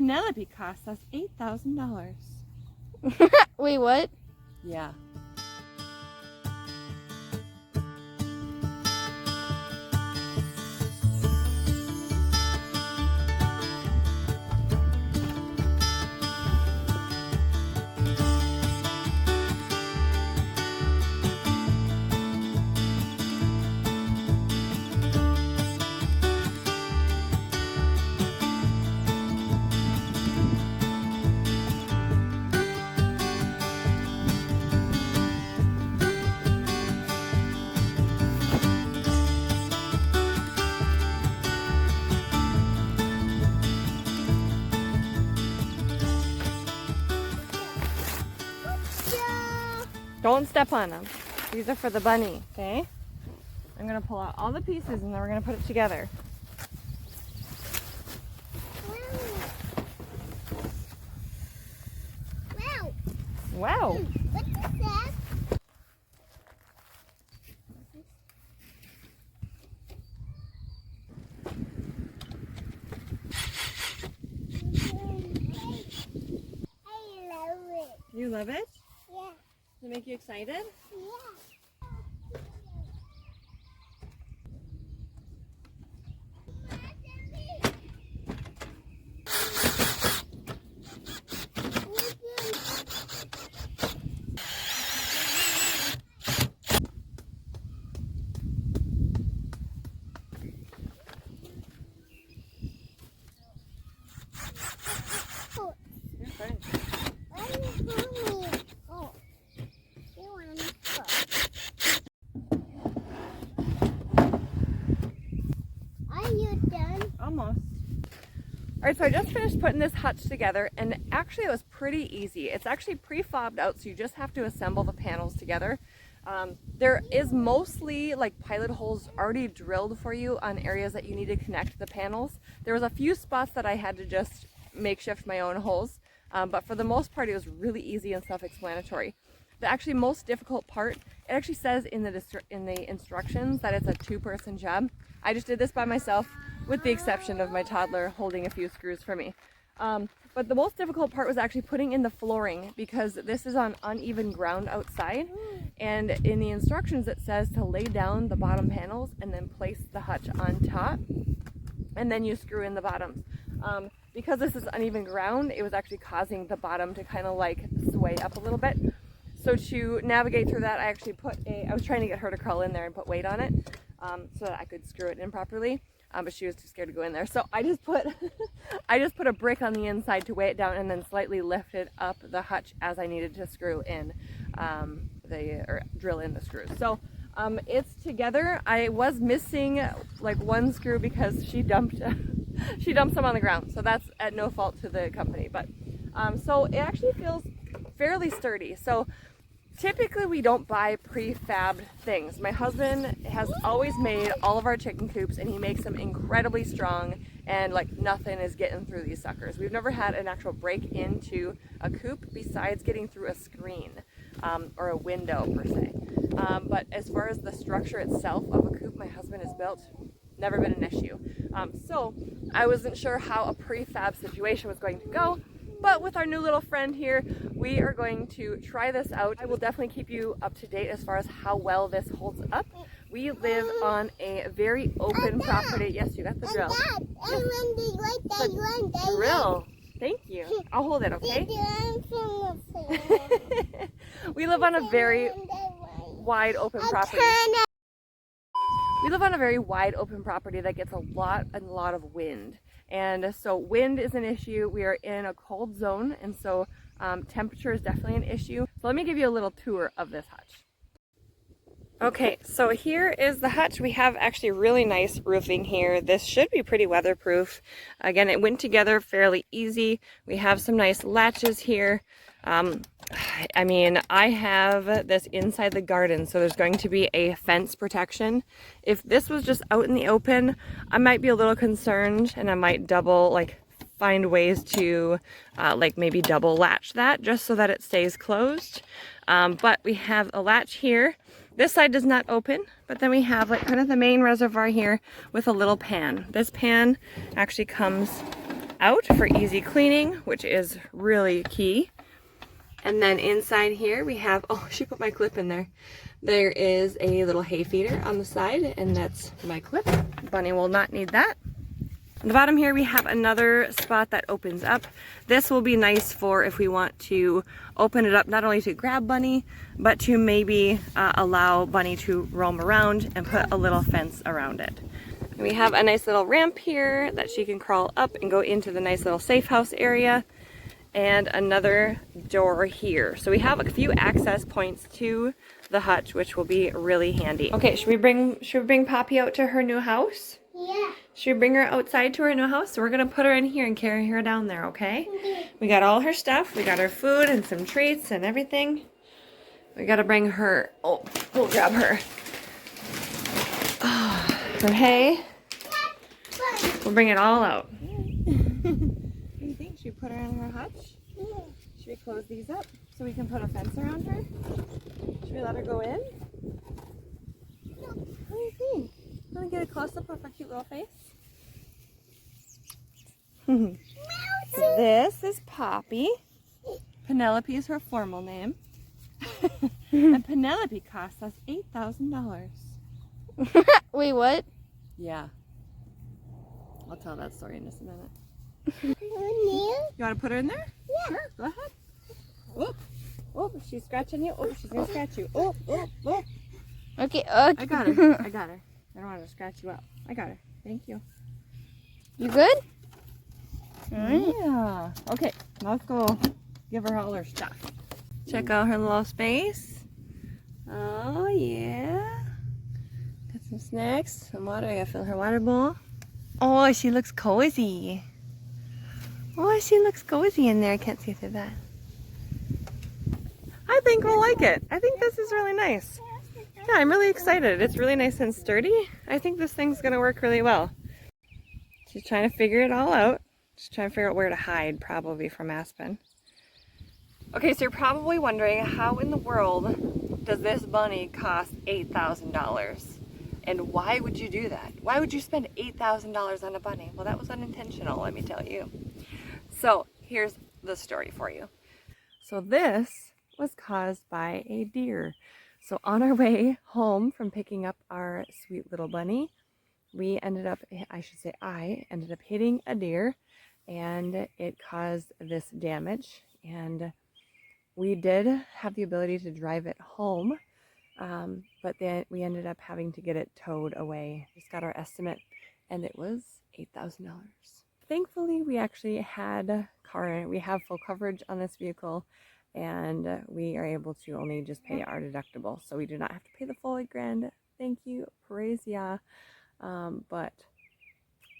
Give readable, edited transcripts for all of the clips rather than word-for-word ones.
Penelope cost us $8,000. Wait, what? Yeah. Don't step on them. These are for the bunny, okay? I'm gonna pull out all the pieces and then we're gonna put it together. Wow. Wow. What is that? I love it. You love it? Yeah. Does it make you excited? Yeah. You're fine. Are you done? Almost. Alright, so I just finished putting this hutch together, and actually it was pretty easy. It's actually pre-fobbed out, so you just have to assemble the panels together. There is mostly like pilot holes already drilled for you on areas that you need to connect the panels. There was a few spots that I had to just makeshift my own holes, but for the most part it was really easy and self-explanatory. The actually most difficult part, it actually says in the instructions that it's a two-person job. I just did this by myself, with the exception of my toddler holding a few screws for me. But the most difficult part was actually putting in the flooring, because this is on uneven ground outside, and in the instructions it says to lay down the bottom panels and then place the hutch on top, and then you screw in the bottoms. Because this is uneven ground, it was actually causing the bottom to kind of like sway up a little bit. So to navigate through that, I actually I was trying to get her to crawl in there and put weight on it, so that I could screw it in properly. But she was too scared to go in there. So I just put a brick on the inside to weigh it down, and then slightly lifted up the hutch as I needed to screw in or drill in the screws. So it's together. I was missing like one screw because she dumped some on the ground. So that's at no fault to the company. But so it actually feels fairly sturdy. So typically we don't buy prefabbed things. My husband has always made all of our chicken coops, and he makes them incredibly strong, and like nothing is getting through these suckers. We've never had an actual break into a coop besides getting through a screen or a window per se. But as far as the structure itself of a coop my husband has built, never been an issue. So I wasn't sure how a prefab situation was going to go. But with our new little friend here, we are going to try this out. I will definitely keep you up to date as far as how well this holds up. We live on a very open property. Yes, you got the drill. The drill. Thank you. I'll hold it, okay? We live on a very wide open property. We live on a very wide open property that gets a lot of wind. And so wind is an issue. We are in a cold zone, and so temperature is definitely an issue. So let me give you a little tour of this hutch. Okay, so here is the hutch. We have actually really nice roofing here. This should be pretty weatherproof. Again, it went together fairly easy. We have some nice latches here. I mean, I have this inside the garden, so there's going to be a fence protection. If this was just out in the open, I might be a little concerned, and I might find ways to maybe double latch that just so that it stays closed. But we have a latch here. This side does not open, but then we have kind of the main reservoir here with a little pan. This pan actually comes out for easy cleaning, which is really key. And then inside here we have, oh, she put my clip in there. There is a little hay feeder on the side, and that's my clip. Bunny will not need that. On the bottom here we have another spot that opens up. This will be nice for if we want to open it up, not only to grab Bunny, but to maybe allow Bunny to roam around and put a little fence around it. And we have a nice little ramp here that she can crawl up and go into the nice little safe house area. And another door here. So we have a few access points to the hutch, which will be really handy. Okay, should we bring Poppy out to her new house? Yeah. Should we bring her outside to her new house? So we're gonna put her in here and carry her down there, okay? We got all her stuff. We got her food and some treats and everything. We gotta bring her, oh, we'll grab her. Her hay. We'll bring it all out. What do you think? Should we put her in her hutch? Should we close these up so we can put a fence around her? Should we let her go in? What do you think? Want to get a close-up of her cute little face? This is Poppy. Penelope is her formal name. And Penelope cost us $8,000. Wait, what? Yeah. I'll tell that story in just a minute. You You want to put her in there? Yeah. Sure, go ahead. Oh, oh, she's scratching you. Oh, she's going to scratch you. Oh, oh, oh. Okay, I got her. I got her. I don't want to scratch you up. I got her. Thank you. You good? Alright. Yeah. Okay, let's go give her all her stuff. Check out her little space. Oh, yeah. Got some snacks, some water. I gotta fill her water bowl. Oh, she looks cozy. Oh, she looks cozy in there. I can't see through that. I think we'll like it. I think this is really nice. Yeah, I'm really excited. It's really nice and sturdy. I think this thing's gonna work really well. She's trying to figure it all out. She's trying to figure out where to hide, probably from Aspen. Okay, so you're probably wondering, how in the world does this bunny cost $8,000? And why would you do that? Why would you spend $8,000 on a bunny? Well, that was unintentional, let me tell you. So here's the story for you. So this was caused by a deer. So on our way home from picking up our sweet little bunny, we ended up, I ended up hitting a deer, and it caused this damage. And we did have the ability to drive it home, but then we ended up having to get it towed away. Just got our estimate, and it was $8,000. Thankfully, we actually had we have full coverage on this vehicle, and we are able to only just pay our deductible, so we do not have to pay the full $8,000. Thank you, praise ya. But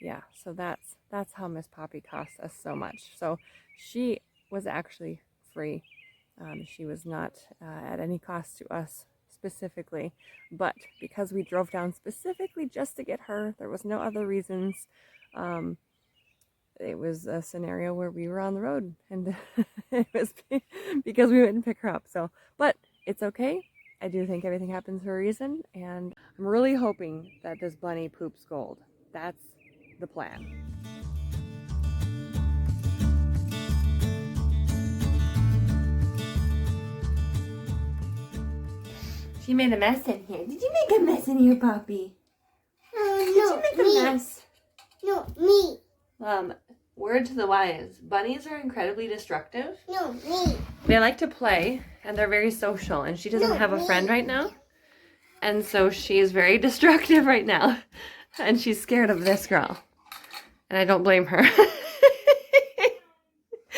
yeah, so that's how Miss Poppy cost us so much. So she was actually free. She was not at any cost to us specifically, but because we drove down specifically just to get her, there was no other reasons. It was a scenario where we were on the road, and it was because we went and pick her up. So, but it's okay. I do think everything happens for a reason, and I'm really hoping that this bunny poops gold. That's the plan. She made a mess in here. Did you make a mess in here, Poppy? Did you make a mess? No, me. Word to the wise, bunnies are incredibly destructive. No, me. They like to play, and they're very social, and she doesn't have a friend right now. And so she's very destructive right now. And she's scared of this girl. And I don't blame her.